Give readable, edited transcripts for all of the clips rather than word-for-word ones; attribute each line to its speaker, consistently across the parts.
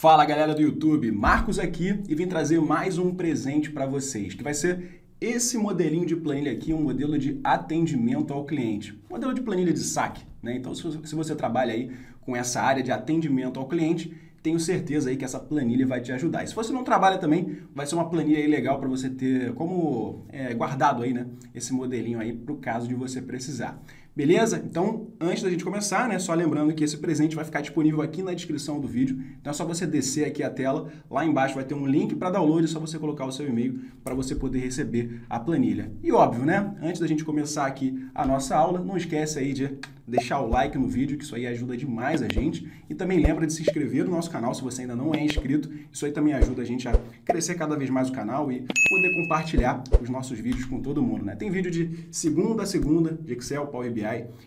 Speaker 1: Fala galera do YouTube, Marcos aqui e vim trazer mais um presente para vocês, que vai ser esse modelinho de planilha aqui, um modelo de atendimento ao cliente, modelo de planilha de saque, né? Então se você trabalha aí com essa área de atendimento ao cliente, tenho certeza aí que essa planilha vai te ajudar. E se você não trabalha também, vai ser uma planilha aí legal para você ter como guardado aí, né? Esse modelinho aí para o caso de você precisar. Beleza? Então, antes da gente começar, né, só lembrando que esse presente vai ficar disponível aqui na descrição do vídeo. Então é só você descer aqui a tela, lá embaixo vai ter um link para download, é só você colocar o seu e-mail para você poder receber a planilha. E óbvio, né, antes da gente começar aqui a nossa aula, não esquece aí de deixar o like no vídeo, que isso aí ajuda demais a gente. E também lembra de se inscrever no nosso canal, se você ainda não é inscrito. Isso aí também ajuda a gente a crescer cada vez mais o canal e poder compartilhar os nossos vídeos com todo mundo, né? Tem vídeo de segunda a segunda, de Excel, Power BI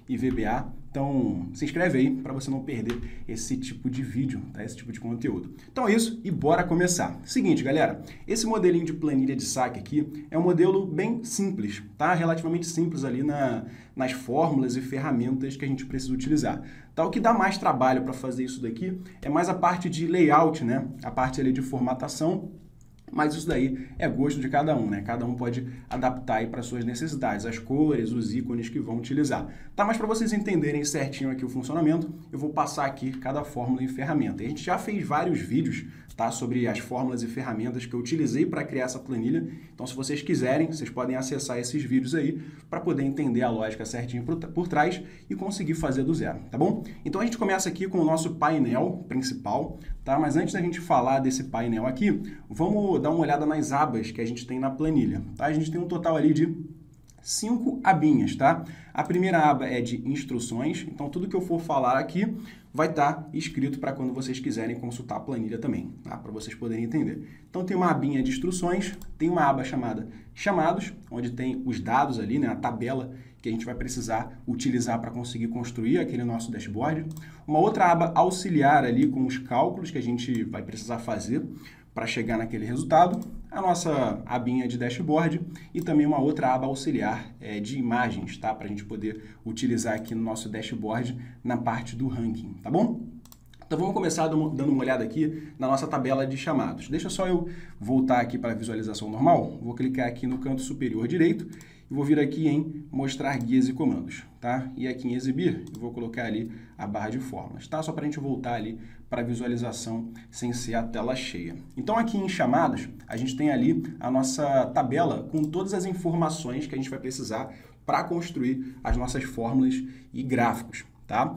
Speaker 1: e VBA. Então, se inscreve aí para você não perder esse tipo de vídeo, tá? Esse tipo de conteúdo. Então é isso e bora começar. Seguinte, galera, esse modelinho de planilha de saque aqui é um modelo bem simples, tá? Relativamente simples ali nas fórmulas e ferramentas que a gente precisa utilizar. Tá? O que dá mais trabalho para fazer isso daqui é mais a parte de layout, né? A parte ali de formatação. Mas isso daí é gosto de cada um, né? Cada um pode adaptar aí para suas necessidades, as cores, os ícones que vão utilizar. Tá, mas para vocês entenderem certinho aqui o funcionamento, eu vou passar aqui cada fórmula e ferramenta. A gente já fez vários vídeos, tá, sobre as fórmulas e ferramentas que eu utilizei para criar essa planilha. Então, se vocês quiserem, vocês podem acessar esses vídeos aí para poder entender a lógica certinho por trás e conseguir fazer do zero, tá bom? Então, a gente começa aqui com o nosso painel principal, tá? Mas antes da gente falar desse painel aqui, vamos dar uma olhada nas abas que a gente tem na planilha, tá? A gente tem um total ali de 5 abinhas, tá? A primeira aba é de instruções, então tudo que eu for falar aqui vai estar escrito para quando vocês quiserem consultar a planilha também, tá? Para vocês poderem entender. Então tem uma abinha de instruções, tem uma aba chamada chamados, onde tem os dados ali, né? A tabela que a gente vai precisar utilizar para conseguir construir aquele nosso dashboard. Uma outra aba auxiliar ali com os cálculos que a gente vai precisar fazer para chegar naquele resultado, a nossa abinha de dashboard e também uma outra aba auxiliar de imagens, tá? Para a gente poder utilizar aqui no nosso dashboard na parte do ranking, tá bom? Então vamos começar dando uma olhada aqui na nossa tabela de chamados. Deixa só eu voltar aqui para a visualização normal, vou clicar aqui no canto superior direito e vou vir aqui em mostrar guias e comandos, tá? E aqui em exibir, eu vou colocar ali a barra de fórmulas, tá? Só para a gente voltar ali para a visualização sem ser a tela cheia. Então aqui em chamados, a gente tem ali a nossa tabela com todas as informações que a gente vai precisar para construir as nossas fórmulas e gráficos, tá?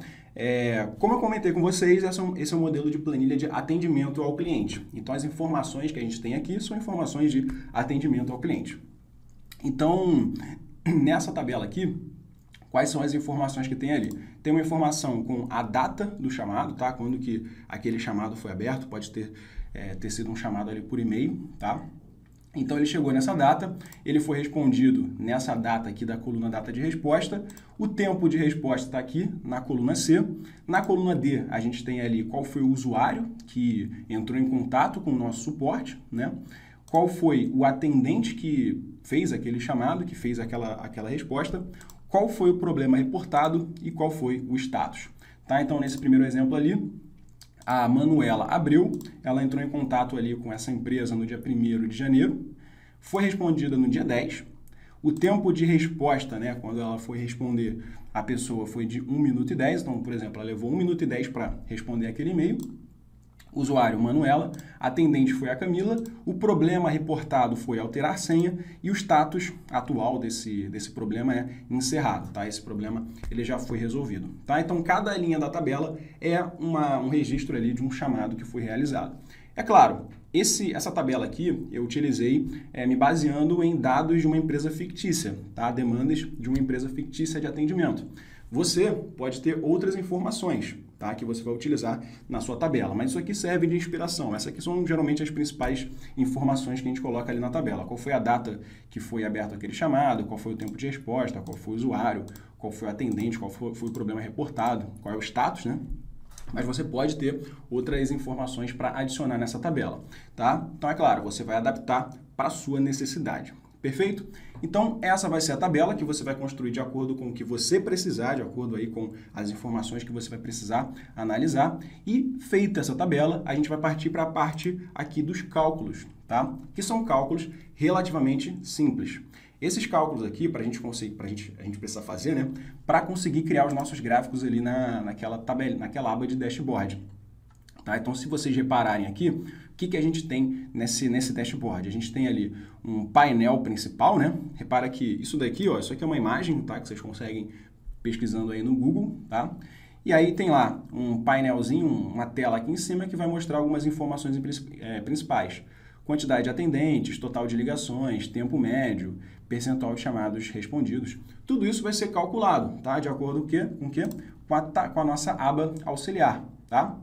Speaker 1: Como eu comentei com vocês, esse é um modelo de planilha de atendimento ao cliente. Então as informações que a gente tem aqui são informações de atendimento ao cliente. Então, nessa tabela aqui, quais são as informações que tem ali? Tem uma informação com a data do chamado, tá? Quando que aquele chamado foi aberto, pode ter sido um chamado ali por e-mail, tá? Então, ele chegou nessa data, ele foi respondido nessa data aqui da coluna data de resposta, o tempo de resposta está aqui na coluna C, na coluna D a gente tem ali qual foi o usuário que entrou em contato com o nosso suporte, né? Qual foi o atendente que fez aquele chamado, que fez aquela resposta, qual foi o problema reportado e qual foi o status. Tá? Então, nesse primeiro exemplo ali, a Manuela Abreu, ela entrou em contato ali com essa empresa no dia 1º de janeiro, foi respondida no dia 10, o tempo de resposta, né, quando ela foi responder, a pessoa foi de 1 minuto e 10, então, por exemplo, ela levou 1 minuto e 10 para responder aquele e-mail, usuário Manuela, atendente foi a Camila, o problema reportado foi alterar senha e o status atual desse problema é encerrado, tá? Esse problema ele já foi resolvido, tá? Então, cada linha da tabela é um registro ali de um chamado que foi realizado. É claro, essa tabela aqui eu utilizei me baseando em dados de uma empresa fictícia, tá? Demandas de uma empresa fictícia de atendimento. Você pode ter outras informações, tá, que você vai utilizar na sua tabela, mas isso aqui serve de inspiração. Essas aqui são geralmente as principais informações que a gente coloca ali na tabela. Qual foi a data que foi aberto aquele chamado, qual foi o tempo de resposta, qual foi o usuário, qual foi o atendente, qual foi o problema reportado, qual é o status, né? Mas você pode ter outras informações para adicionar nessa tabela, tá? Então, é claro, você vai adaptar para a sua necessidade. Perfeito? Então, essa vai ser a tabela que você vai construir de acordo com o que você precisar, de acordo aí com as informações que você vai precisar analisar. E feita essa tabela, a gente vai partir para a parte aqui dos cálculos, tá? Que são cálculos relativamente simples. Esses cálculos aqui, a gente precisa fazer, né? Para conseguir criar os nossos gráficos ali naquela tabela, naquela aba de dashboard. Tá? Então, se vocês repararem aqui, o que a gente tem nesse dashboard? A gente tem ali um painel principal, né? Repara que isso daqui, ó, isso aqui é uma imagem, tá? Que vocês conseguem pesquisando aí no Google, tá? E aí tem lá um painelzinho, uma tela aqui em cima que vai mostrar algumas informações principais. Quantidade de atendentes, total de ligações, tempo médio, percentual de chamados respondidos. Tudo isso vai ser calculado, tá? De acordo com a nossa aba auxiliar, tá?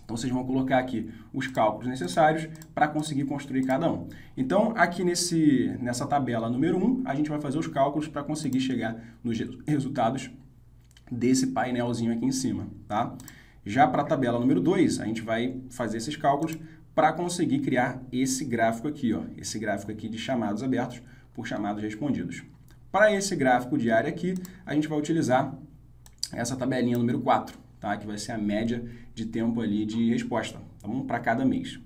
Speaker 1: Então, vocês vão colocar aqui os cálculos necessários para conseguir construir cada um. Então, aqui nessa tabela número 1, a gente vai fazer os cálculos para conseguir chegar nos resultados desse painelzinho aqui em cima, tá? Já para a tabela número 2, a gente vai fazer esses cálculos para conseguir criar esse gráfico aqui, ó, esse gráfico aqui de chamados abertos por chamados respondidos. Para esse gráfico diário aqui, a gente vai utilizar essa tabelinha número 4, tá? Que vai ser a média de tempo ali de resposta, tá bom? Para cada mês.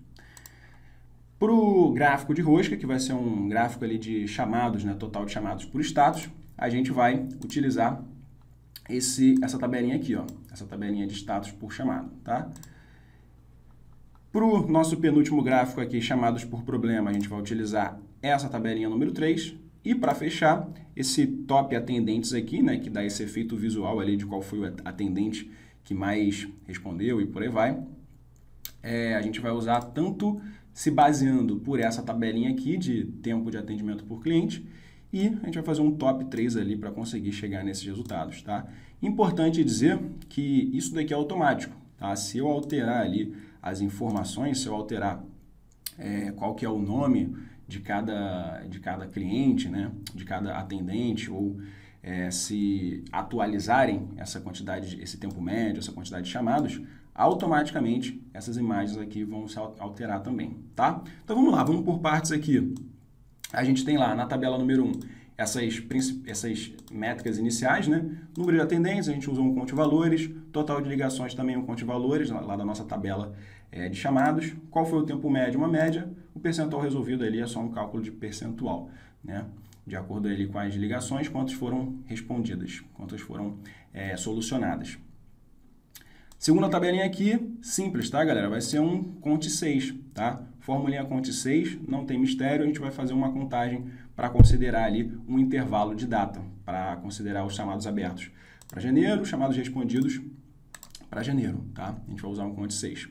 Speaker 1: Para o gráfico de rosca, que vai ser um gráfico ali de chamados, né? Total de chamados por status, a gente vai utilizar essa tabelinha aqui, ó, essa tabelinha de status por chamado, tá? Para o nosso penúltimo gráfico aqui, chamados por problema, a gente vai utilizar essa tabelinha número 3. E para fechar, esse top atendentes aqui, né, que dá esse efeito visual ali de qual foi o atendente que mais respondeu e por aí vai, a gente vai usar tanto se baseando por essa tabelinha aqui de tempo de atendimento por cliente, e a gente vai fazer um top 3 ali para conseguir chegar nesses resultados, tá? Importante dizer que isso daqui é automático, tá? Se eu alterar ali as informações, se eu alterar qual que é o nome de cada cliente, né? De cada atendente, ou se atualizarem essa quantidade, esse tempo médio, essa quantidade de chamados, automaticamente essas imagens aqui vão se alterar também, tá? Então vamos lá, vamos por partes aqui. A gente tem lá na tabela número 1 essas métricas iniciais, né? Número de atendentes, a gente usou um conte valores, total de ligações também um conte valores, lá da nossa tabela de chamados. Qual foi o tempo médio? Uma média. O percentual resolvido ali é só um cálculo de percentual, né? De acordo ali com as ligações, quantas foram respondidas, quantas foram solucionadas. Segunda tabelinha aqui, simples, tá, galera? Vai ser um conte 6, tá? Formulinha conte 6, não tem mistério, a gente vai fazer uma contagem para considerar ali um intervalo de data, para considerar os chamados abertos para janeiro, chamados respondidos para janeiro, tá? A gente vai usar um conte 6.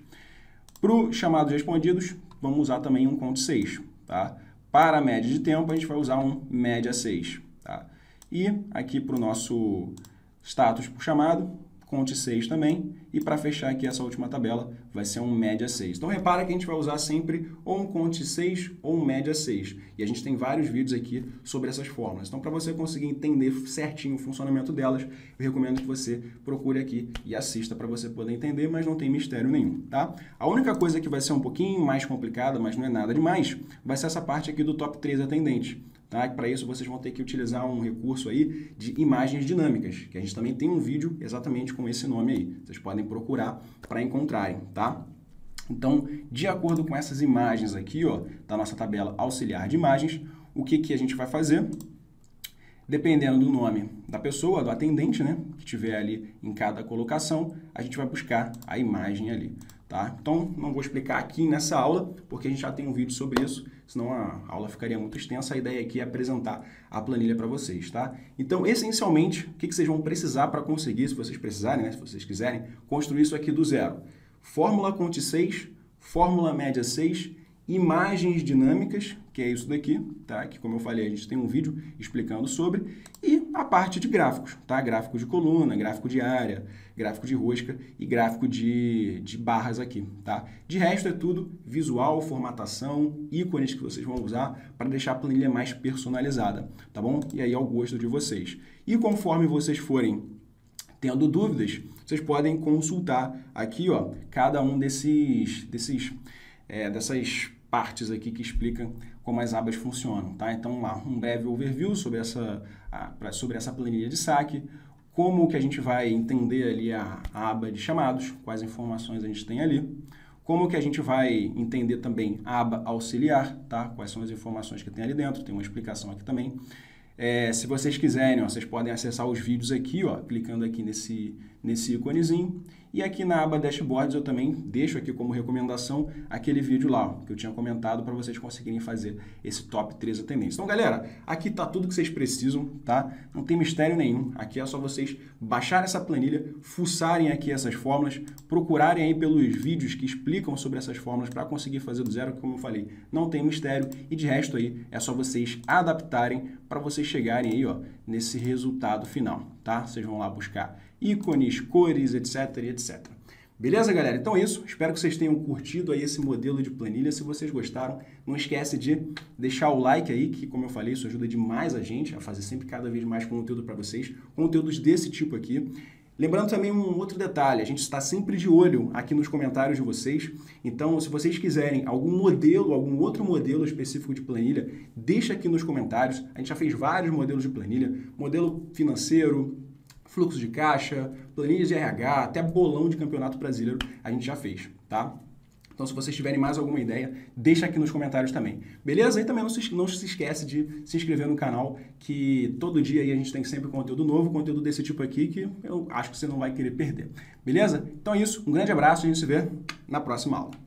Speaker 1: Para os chamados respondidos, vamos usar também um conte 6, tá? Para a média de tempo, a gente vai usar um média 6, tá? E aqui para o nosso status por chamado, conte 6 também, e para fechar aqui essa última tabela, vai ser um média 6. Então, repara que a gente vai usar sempre ou um conte 6 ou um média 6. E a gente tem vários vídeos aqui sobre essas fórmulas. Então, para você conseguir entender certinho o funcionamento delas, eu recomendo que você procure aqui e assista para você poder entender, mas não tem mistério nenhum, tá? A única coisa que vai ser um pouquinho mais complicada, mas não é nada demais, vai ser essa parte aqui do top 3 atendente. Tá? Para isso, vocês vão ter que utilizar um recurso aí de imagens dinâmicas, que a gente também tem um vídeo exatamente com esse nome aí. Vocês podem procurar para encontrarem, tá? Então, de acordo com essas imagens aqui, ó, da nossa tabela auxiliar de imagens, o que a gente vai fazer? Dependendo do nome da pessoa, do atendente, né, que tiver ali em cada colocação, a gente vai buscar a imagem ali, tá? Então, não vou explicar aqui nessa aula, porque a gente já tem um vídeo sobre isso, senão a aula ficaria muito extensa. A ideia aqui é apresentar a planilha para vocês, tá? Então, essencialmente, o que vocês vão precisar para conseguir, se vocês precisarem, né, se vocês quiserem, construir isso aqui do zero. Fórmula conte 6, fórmula média 6, imagens dinâmicas, que é isso daqui, tá? Que, como eu falei, a gente tem um vídeo explicando sobre, e a parte de gráficos, tá? Gráfico de coluna, gráfico de área, gráfico de rosca e gráfico de barras aqui, tá? De resto é tudo visual, formatação, ícones que vocês vão usar para deixar a planilha mais personalizada, tá bom? E aí ao gosto de vocês. E conforme vocês forem tendo dúvidas, vocês podem consultar aqui, ó, cada um dessas partes aqui que explicam como as abas funcionam, tá? Então, lá, um breve overview sobre essa planilha de saque, como que a gente vai entender ali a aba de chamados, quais informações a gente tem ali, como que a gente vai entender também a aba auxiliar, tá? Quais são as informações que tem ali dentro, tem uma explicação aqui também. Se vocês quiserem, ó, vocês podem acessar os vídeos aqui, ó, clicando aqui nesse íconezinho. E aqui na aba Dashboards eu também deixo aqui como recomendação aquele vídeo lá, ó, que eu tinha comentado para vocês conseguirem fazer esse top 3 atendentes. Então, galera, aqui tá tudo que vocês precisam, tá? Não tem mistério nenhum. Aqui é só vocês baixarem essa planilha, fuçarem aqui essas fórmulas, procurarem aí pelos vídeos que explicam sobre essas fórmulas para conseguir fazer do zero, como eu falei. Não tem mistério e de resto aí é só vocês adaptarem para vocês chegarem aí, ó, nesse resultado final, tá? Vocês vão lá buscar ícones, cores, etc, etc. Beleza, galera? Então é isso. Espero que vocês tenham curtido aí esse modelo de planilha. Se vocês gostaram, não esquece de deixar o like aí, que como eu falei, isso ajuda demais a gente a fazer sempre cada vez mais conteúdo para vocês, conteúdos desse tipo aqui. Lembrando também um outro detalhe, a gente está sempre de olho aqui nos comentários de vocês, então se vocês quiserem algum modelo, algum outro modelo específico de planilha, deixa aqui nos comentários. A gente já fez vários modelos de planilha, modelo financeiro, fluxo de caixa, planilha de RH, até bolão de campeonato brasileiro a gente já fez, tá? Então, se vocês tiverem mais alguma ideia, deixa aqui nos comentários também. Beleza? E também não se esquece de se inscrever no canal, que todo dia aí a gente tem sempre conteúdo novo, conteúdo desse tipo aqui, que eu acho que você não vai querer perder. Beleza? Então é isso. Um grande abraço e a gente se vê na próxima aula.